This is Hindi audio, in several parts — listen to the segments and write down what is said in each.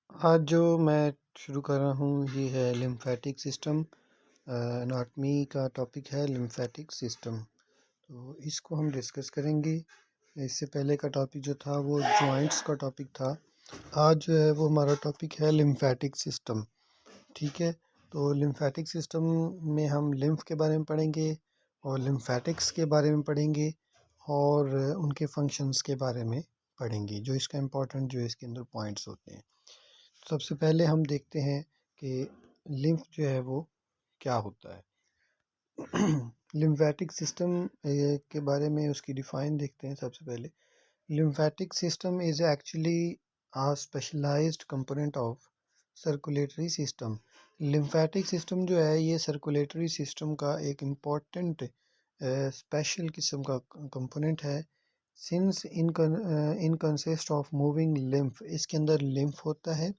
आज जो मैं शुरू कर रहा हूँ ये है लिम्फेटिक सिस्टम। एनाटॉमी का टॉपिक है लिम्फेटिक सिस्टम। तो इसको हम डिस्कस करेंगे। इससे पहले का टॉपिक जो था वो जॉइंट्स का टॉपिक था। आज जो है वो हमारा टॉपिक है लिम्फेटिक सिस्टम। ठीक है। तो लिम्फेटिक सिस्टम में हम लिम्फ के बारे में पढ़ेंगे और लिम्फेटिक्स के बारे में पढ़ेंगे और उनके फंक्शंस के बारे में पढ़ेंगे, जो इसका इम्पोर्टेंट जो इसके अंदर पॉइंट्स होते हैं। सबसे पहले हम देखते हैं कि लिम्फ जो है वो क्या होता है। लिम्फेटिक सिस्टम के बारे में उसकी डिफाइन देखते हैं। सबसे पहले lymphatic system is actually a specialized component of circulatory system। lymphatic system जो है ये circulatory system का एक important स्पेशल किस्म का कंपोनेंट है। since in consist of moving lymph, इसके अंदर lymph होता है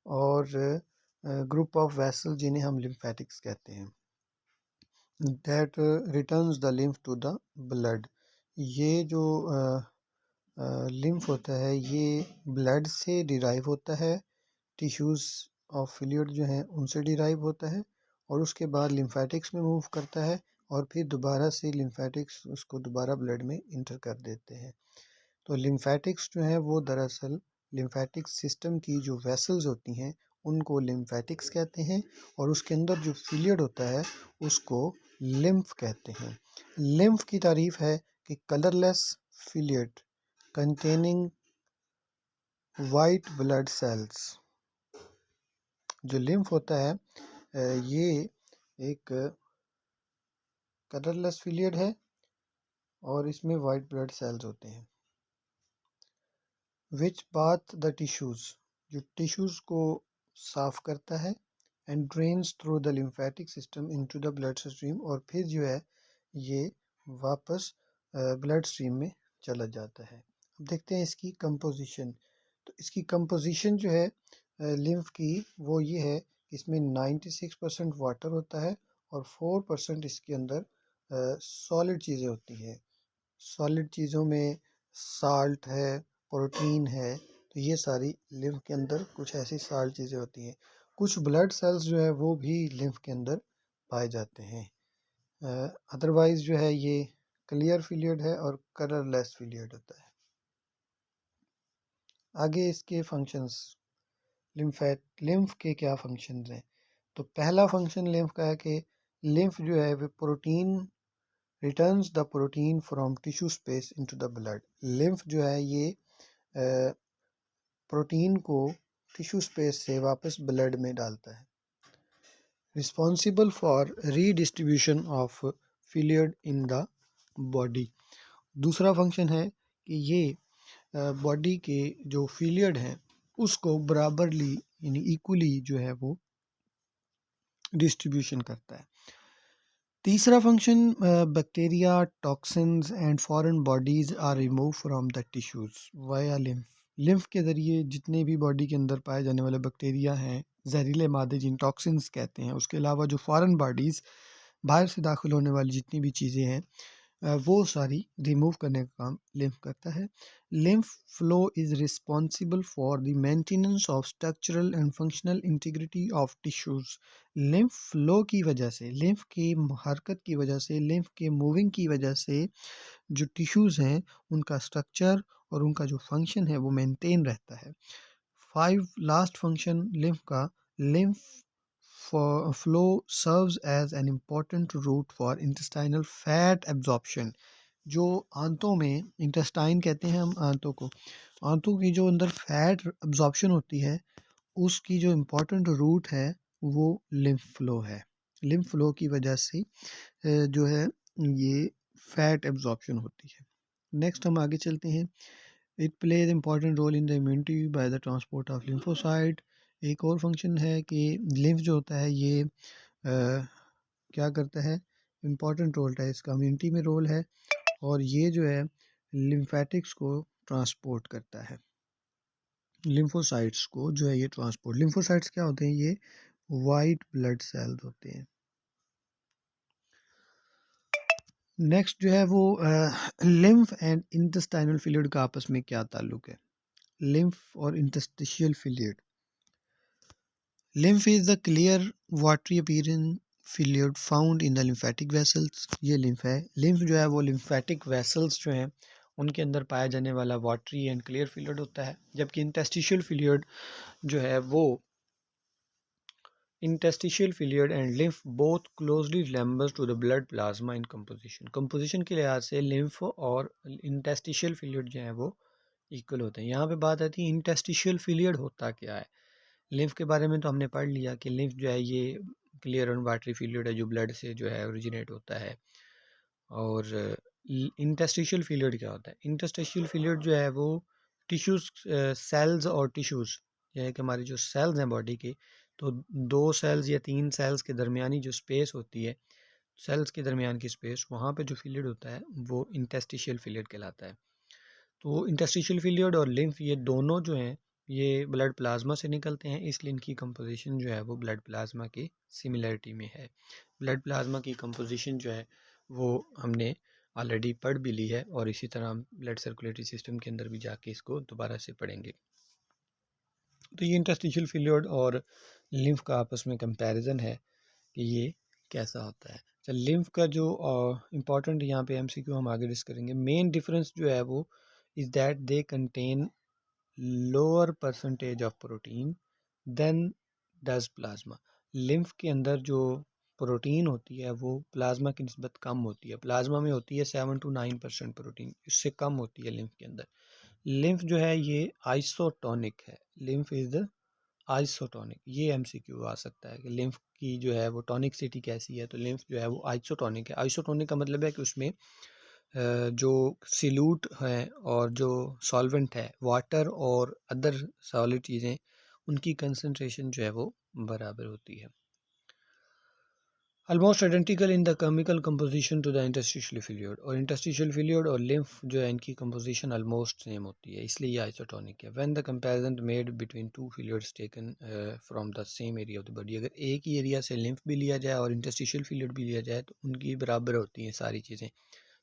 और ग्रुप ऑफ वेसल जिन्हें हम लिम्फेटिक्स कहते हैं, that returns the lymph to the blood. ये जो लिम्फ होता है ये ब्लड से डिराइव होता है, टिश्यूज़ ऑफ फ्लूइड जो हैं उनसे डिराइव होता है और उसके बाद लिम्फेटिक्स में मूव करता है और फिर दोबारा से लिम्फेटिक्स उसको दोबारा ब्लड में इंटर कर देते हैं। तो लिम्फेटिक्स जो है वो दरअसल लिम्फेटिक सिस्टम की जो वेसल्स होती हैं उनको लिम्फेटिक्स कहते हैं और उसके अंदर जो फ्लूइड होता है उसको लिम्फ कहते हैं। लिम्फ की तारीफ है कि colourless fluid containing white blood cells. जो लिम्फ होता है ये एक कलरलेस फ्लूइड है और इसमें वाइट ब्लड सेल्स होते हैं। विच बाथ द टिश्यूज़, जो टिश्यूज़ को साफ करता है, and drains through the lymphatic system into the blood stream, और फिर जो है ये वापस ब्लड स्ट्रीम में चला जाता है। अब देखते हैं इसकी कंपोजिशन। तो इसकी कंपोजिशन जो है लिम्फ की वो ये है, इसमें 96% वाटर होता है और 4% इसके अंदर सॉलिड चीज़ें होती हैं। सॉलिड चीज़ों में साल्ट है, प्रोटीन है, तो ये सारी लिम्फ के अंदर कुछ ऐसी साल्ट चीज़ें होती हैं। कुछ ब्लड सेल्स जो है वो भी लिम्फ के अंदर पाए जाते हैं। अदरवाइज जो है ये क्लियर फ्लूइड है और कलरलेस फ्लूइड होता है। आगे इसके फंक्शंस, लिम्फ के क्या फंक्शंस हैं। तो पहला फंक्शन लिम्फ का है कि लिम्फ जो है वो protein returns the protein from tissue space into the blood. Lymph जो है ये प्रोटीन को टिश्यू स्पेस से वापस ब्लड में डालता है। Responsible for redistribution of fluid in the body. दूसरा फंक्शन है कि ये बॉडी के जो फ्लूइड हैं उसको बराबरली यानी इक्वली जो है वो डिस्ट्रीब्यूशन करता है। तीसरा function, bacteria, toxins and foreign bodies are remove from the tissues via lymph. Lymph के ज़रिए जितने भी बॉडी के अंदर पाए जाने वाले बैक्टीरिया हैं, जहरीले मादे जिन टॉक्सिन्स कहते हैं, उसके अलावा जो फॉरेन बॉडीज़ बाहर से दाखिल होने वाली जितनी भी चीज़ें हैं वो सारी रिमूव करने का काम लिम्फ करता है। Lymph flow is responsible for the maintenance of structural and functional integrity of tissues. Lymph flow की वजह से, लिम्फ की हरकत की वजह से, लिम्फ के मूविंग की वजह से जो टिश्यूज़ हैं उनका स्ट्रक्चर और उनका जो फंक्शन है वो मेंटेन रहता है। लास्ट फंक्शन लिम्फ का, lymph flow serves as an important route for intestinal fat absorption। जो आंतों में, इंटेस्टाइन कहते हैं हम आंतों को, आंतों की जो अंदर फैट अब्जॉर्प्शन होती है उसकी जो इम्पोर्टेंट रूट है वो लिम्फ फ्लो है। लिम्फ फ्लो की वजह से जो है ये फैट एब्जॉर्प्शन होती है। नेक्स्ट हम आगे चलते हैं। It plays important role in the immunity by the transport of lymphocyte. एक और फंक्शन है कि लिम्फ जो होता है ये क्या करता है, इम्पॉर्टेंट रोल है इसका, इम्यूनिटी में रोल है और ये जो है लिम्फेटिक्स को ट्रांसपोर्ट करता है। लिम्फोसाइट्स को जो है ये ट्रांसपोर्ट, लिम्फोसाइट्स क्या होते हैं, ये वाइट ब्लड सेल्स होते हैं। नेक्स्ट जो है वो लिम्फ एंड इंटेस्टाइनल फ्लूइड का आपस में क्या ताल्लुक है। लिम्फ और interstitial fluid, lymph is the clear watery appearing fluid found in the lymphatic vessels. ये लिम्फ है। लिम्फ जो है वो लिम्फेटिक वेसल्स जो हैं उनके अंदर पाया जाने वाला वाटरी एंड क्लियर फ्लूइड होता है, जबकि इंटेस्टिशियल फ्लूइड जो है वो interstitial fluid and lymph both closely resembles to the blood plasma in composition। composition के लिहाज से lymph और interstitial fluid जो है वो इक्वल होते हैं। यहाँ पे बात आती है interstitial fluid होता क्या है। lymph के बारे में तो हमने पढ़ लिया कि lymph जो है ये क्लियर एंड वाटरी फ्लूइड है जो ब्लड से जो है ओरिजिनेट होता है। और इंटस्टिशियल फ्लूइड क्या होता है? इंटस्टिशियल फ्लूइड जो है वो टिश्यूज, सेल्स और टिश्यूज, यानी कि हमारी जो सेल्स हैं बॉडी के, तो दो सेल्स या तीन सेल्स के दरमियानी जो स्पेस होती है, सेल्स के दरमियान की स्पेस, वहाँ पे जो फ्लूइड होता है वो इंटस्टिशियल फ्लूइड कहलाता है। तो इंटस्टिशियल फ्लूइड और लिम्फ ये दोनों जो हैं ये ब्लड प्लाज्मा से निकलते हैं, इसलिए इनकी कंपोजिशन जो है वो ब्लड प्लाज्मा की सिमिलरिटी में है। ब्लड प्लाज्मा की कंपोजिशन जो है वो हमने ऑलरेडी पढ़ भी ली है और इसी तरह हम ब्लड सर्कुलेटरी सिस्टम के अंदर भी जाके इसको दोबारा से पढ़ेंगे। तो ये इंटस्टिशियल फ्लूइड और लिम्फ का आपस में कंपैरिजन है कि ये कैसा होता है। तो लिम्फ का जो इम्पोर्टेंट यहाँ पे एमसीक्यू हम आगे डिस्कस करेंगे। मेन डिफरेंस जो है वो is that they contain lower percentage of protein than does plasma. Lymph के अंदर जो प्रोटीन होती है वो प्लाज्मा की निस्बत कम होती है। प्लाज्मा में होती है 7 to 9% प्रोटीन, इससे कम होती है लिम्फ के अंदर। लिम्फ जो है ये आइसोटोनिक है। Lymph is the isotonic. ये एमसीक्यू आ सकता है कि लिम्फ की जो है वो टॉनिकसिटी कैसी है, तो लिम्फ जो है वो आइसोटोनिक है। आइसोटोनिक का मतलब है कि उसमें जो सिल्यूट हैं और जो सॉल्वेंट है, वाटर और अदर सॉलिड चीज़ें, उनकी कंसंट्रेशन जो है वो बराबर होती है। Almost identical in the chemical composition to the interstitial fluid. और इंटरस्टिशियल फ्लूइड और लिम्फ जो है इनकी कंपोजिशन ऑलमोस्ट सेम होती है, इसलिए ये आइसोटोनिक है। When the comparison made between two fluids taken from the same area of the body, अगर एक ही एरिया से लिम्फ भी लिया जाए और इंटरस्टिशियल फ्लूइड भी लिया जाए तो उनकी बराबर होती हैं सारी चीज़ें,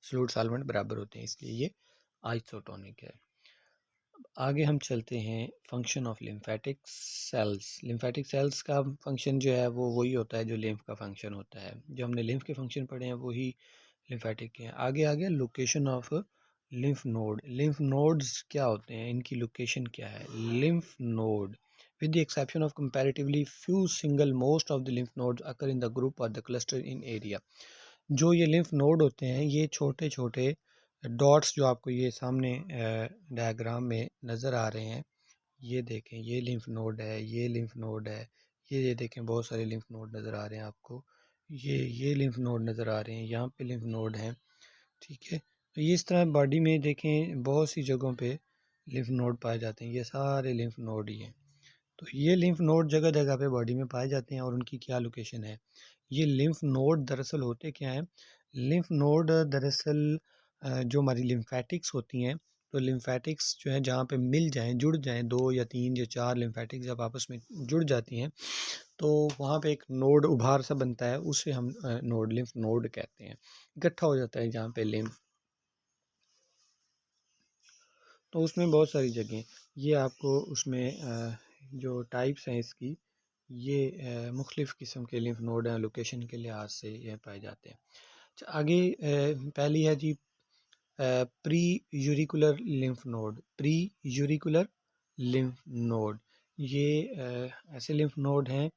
फ्लूइड सॉल्वेंट बराबर होते हैं, इसलिए ये आइसोटोनिक है। आगे हम चलते हैं function of lymphatic cells. Lymphatic cells का फंक्शन जो है वो वही होता है जो लिम्फ का फंक्शन होता है। जो हमने लिम्फ के फंक्शन पढ़े हैं वही लिम्फेटिक के हैं। आगे आगे location of lymph node. Lymph nodes क्या होते हैं, इनकी लोकेशन क्या है? Lymph node with the exception of comparatively few single, most of the lymph nodes occur in the group or the cluster in area। जो ये लिम्फ नोड होते हैं ये छोटे छोटे डॉट्स जो आपको ये सामने डायग्राम में नज़र आ रहे हैं, ये देखें, ये लिम्फ नोड है, ये लिम्फ नोड है, ये देखें बहुत सारे लिम्फ नोड नज़र आ रहे हैं आपको, ये लिम्फ नोड नज़र आ रहे हैं, यहाँ पे लिम्फ नोड हैं। ठीक है, तो ये इस तरह बॉडी में देखें बहुत सी जगहों पे लिम्फ नोड पाए जाते हैं, ये सारे लिम्फ नोड ही हैं। तो ये लिम्फ नोड जगह जगह पे बॉडी में पाए जाते हैं और उनकी क्या लोकेशन है। ये लिम्फ नोड दरअसल होते क्या हैं? लिम्फ नोड दरअसल जो हमारी लिम्फेटिक्स होती हैं, तो लिम्फेटिक्स जो है जहाँ पे मिल जाएं, जुड़ जाएं, दो या तीन या चार लिम्फेटिक्स जब आपस में जुड़ जाती हैं तो वहाँ पे एक नोड उभार सा बनता है, उसे हम नोड, लिम्फ नोड कहते हैं। इकट्ठा हो जाता है जहाँ पे लिम्फ, तो उसमें बहुत सारी जगह, ये आपको उसमें जो टाइप्स हैं इसकी, ये मुख्तलिफ़ किस्म के लिम्फ नोड हैं, लोकेशन के लिहाज से ये पाए जाते हैं। अच्छा, आगे पहली है जी pre auricular lymph node. Pre auricular lymph node ये ऐसे लिम्फ नोड हैं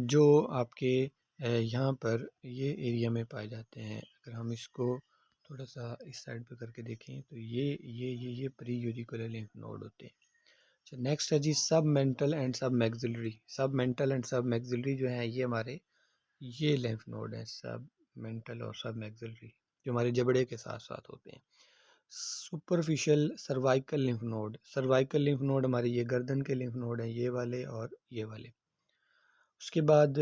जो आपके यहाँ पर ये एरिया में पाए जाते हैं। अगर हम इसको थोड़ा सा इस साइड पे करके देखें तो ये प्री यूरिकुलर लिम्फ नोड होते हैं। अच्छा, नेक्स्ट है जी सब मेंटल एंड सब मैक्सिलरी। सब मेंटल एंड सब मैक्सिलरी जो है ये हमारे ये लिम्फ नोड है, सब मेंटल और सब मैक्सिलरी जो हमारे जबड़े के साथ साथ होते हैं। Superficial cervical lymph node. Cervical lymph node हमारे ये गर्दन के लिम्फ नोड हैं, ये वाले और ये वाले। उसके बाद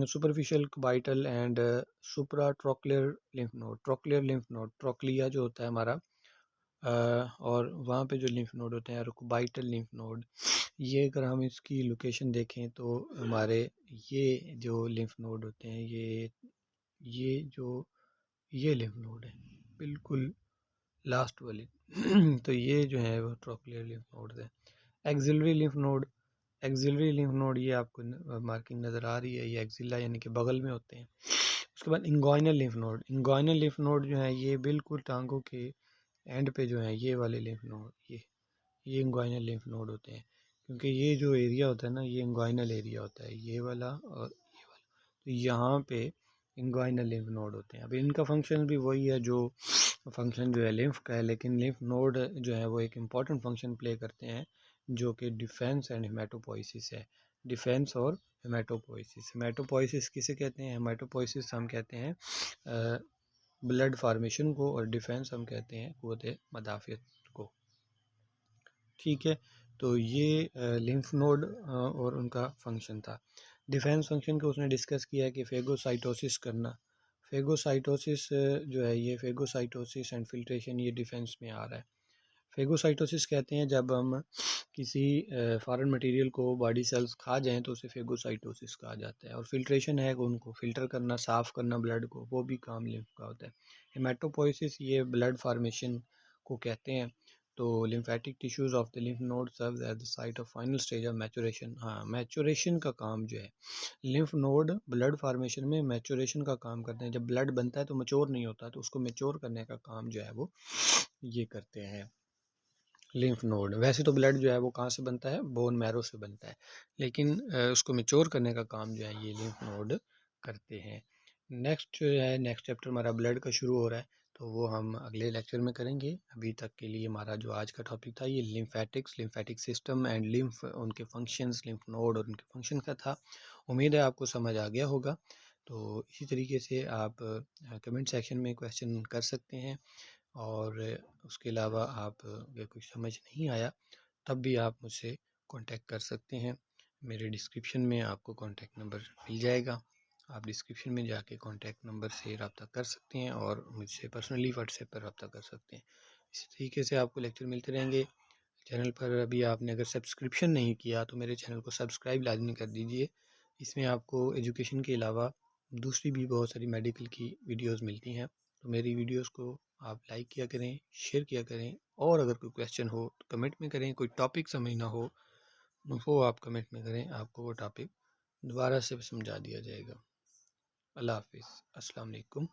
superficial क्वाइटल and supra trochlear lymph node. Trochlear lymph node, trochlea जो होता है हमारा, और वहाँ पे जो लिम्फ नोड होते हैं रुकबाइटल लिम्फ नोड। ये अगर हम इसकी लोकेशन देखें तो हमारे ये जो लिम्फ नोड होते हैं ये जो ये लिम्फ नोड है बिल्कुल लास्ट वाली तो ये जो है वो ट्रोक्लियर लिम्फ नोड है। Axillary lymph node, axillary lymph node, ये आपको मार्किंग नज़र आ रही है, ये एक्सिला यानी कि बगल में होते हैं। उसके बाद inguinal lymph node, inguinal lymph node जो है ये बिल्कुल टांगों के एंड पे जो है ये वाले लिम्फ नोड, ये इंगोइनल लिम्फ नोड होते हैं, क्योंकि ये जो एरिया होता है ना ये इंगोइनल एरिया होता है, ये वाला और ये वाला, तो यहाँ पे इंगोइनल लिम्फ नोड होते हैं। अब इनका फंक्शन भी वही है जो फंक्शन जो है लिम्फ का है, लेकिन लिम्फ नोड जो है वो एक इम्पॉर्टेंट फंक्शन प्ले करते हैं, जो कि डिफेंस एंड हेमाटोपोइसिस है। डिफेंस और हेमाटोपोइसिस, हेमाटोपोइसिस किसे कहते हैं? हेमाटोपोइसिस हम कहते हैं ब्लड फार्मेशन को, और डिफेंस हम कहते हैं क़ुव्वत मदाफ़ियत को। ठीक है, तो ये लिम्फ नोड और उनका फंक्शन था। डिफेंस फंक्शन को उसने डिस्कस किया है कि फेगोसाइटोसिस करना, फेगोसाइटोसिस जो है ये फेगोसाइटोसिस एंड फिल्ट्रेशन, ये डिफेंस में आ रहा है। फेगोसाइटोसिस कहते हैं जब हम किसी फॉरेन मटेरियल को बॉडी सेल्स खा जाएं तो उसे फेगोसाइटोसिस कहा जाता है। और फिल्ट्रेशन है उनको फिल्टर करना, साफ़ करना ब्लड को, वो भी काम लिम्फ का होता है। हेमाटोपोइसिस ये ब्लड फार्मेशन को कहते हैं। तो lymphatic tissues of the lymph node serves at the site of final stage of maturation. हाँ, मैचुरेशन का काम जो है लिम्फ नोड ब्लड फार्मेशन में मैचुरेशन का काम करते हैं। जब ब्लड बनता है तो मैच्योर नहीं होता, तो उसको मैच्योर करने का काम जो है वो ये करते हैं लिम्फ नोड। वैसे तो ब्लड जो है वो कहाँ से बनता है? बोन मैरो से बनता है, लेकिन उसको मैच्योर करने का काम जो है ये लिम्फ नोड करते हैं। नेक्स्ट जो है, नेक्स्ट चैप्टर हमारा ब्लड का शुरू हो रहा है, तो वो हम अगले लेक्चर में करेंगे। अभी तक के लिए हमारा जो आज का टॉपिक था ये lymphatics, lymphatic system and lymph, उनके फंक्शंस, लिम्फ नोड और उनके फंक्शन का था। उम्मीद है आपको समझ आ गया होगा। तो इसी तरीके से आप कमेंट सेक्शन में क्वेश्चन कर सकते हैं, और उसके अलावा आप अगर कुछ समझ नहीं आया तब भी आप मुझसे कांटेक्ट कर सकते हैं। मेरे डिस्क्रिप्शन में आपको कांटेक्ट नंबर मिल जाएगा, आप डिस्क्रिप्शन में जाके कांटेक्ट नंबर से रब्ता कर सकते हैं और मुझसे पर्सनली व्हाट्सएप पर रब्ता कर सकते हैं। इसी तरीके से आपको लेक्चर मिलते रहेंगे। चैनल पर अभी आपने अगर सब्सक्रिप्शन नहीं किया तो मेरे चैनल को सब्सक्राइब लाजमी कर दीजिए। इसमें आपको एजुकेशन के अलावा दूसरी भी बहुत सारी मेडिकल की वीडियोस मिलती हैं। तो मेरी वीडियोस को आप लाइक किया करें, शेयर किया करें, और अगर कोई क्वेश्चन हो तो कमेंट में करें। कोई टॉपिक समझना हो वो आप कमेंट में करें, आपको वो टॉपिक दोबारा से समझा दिया जाएगा। अल्लाह हाफिज़, अस्सलाम वालेकुम।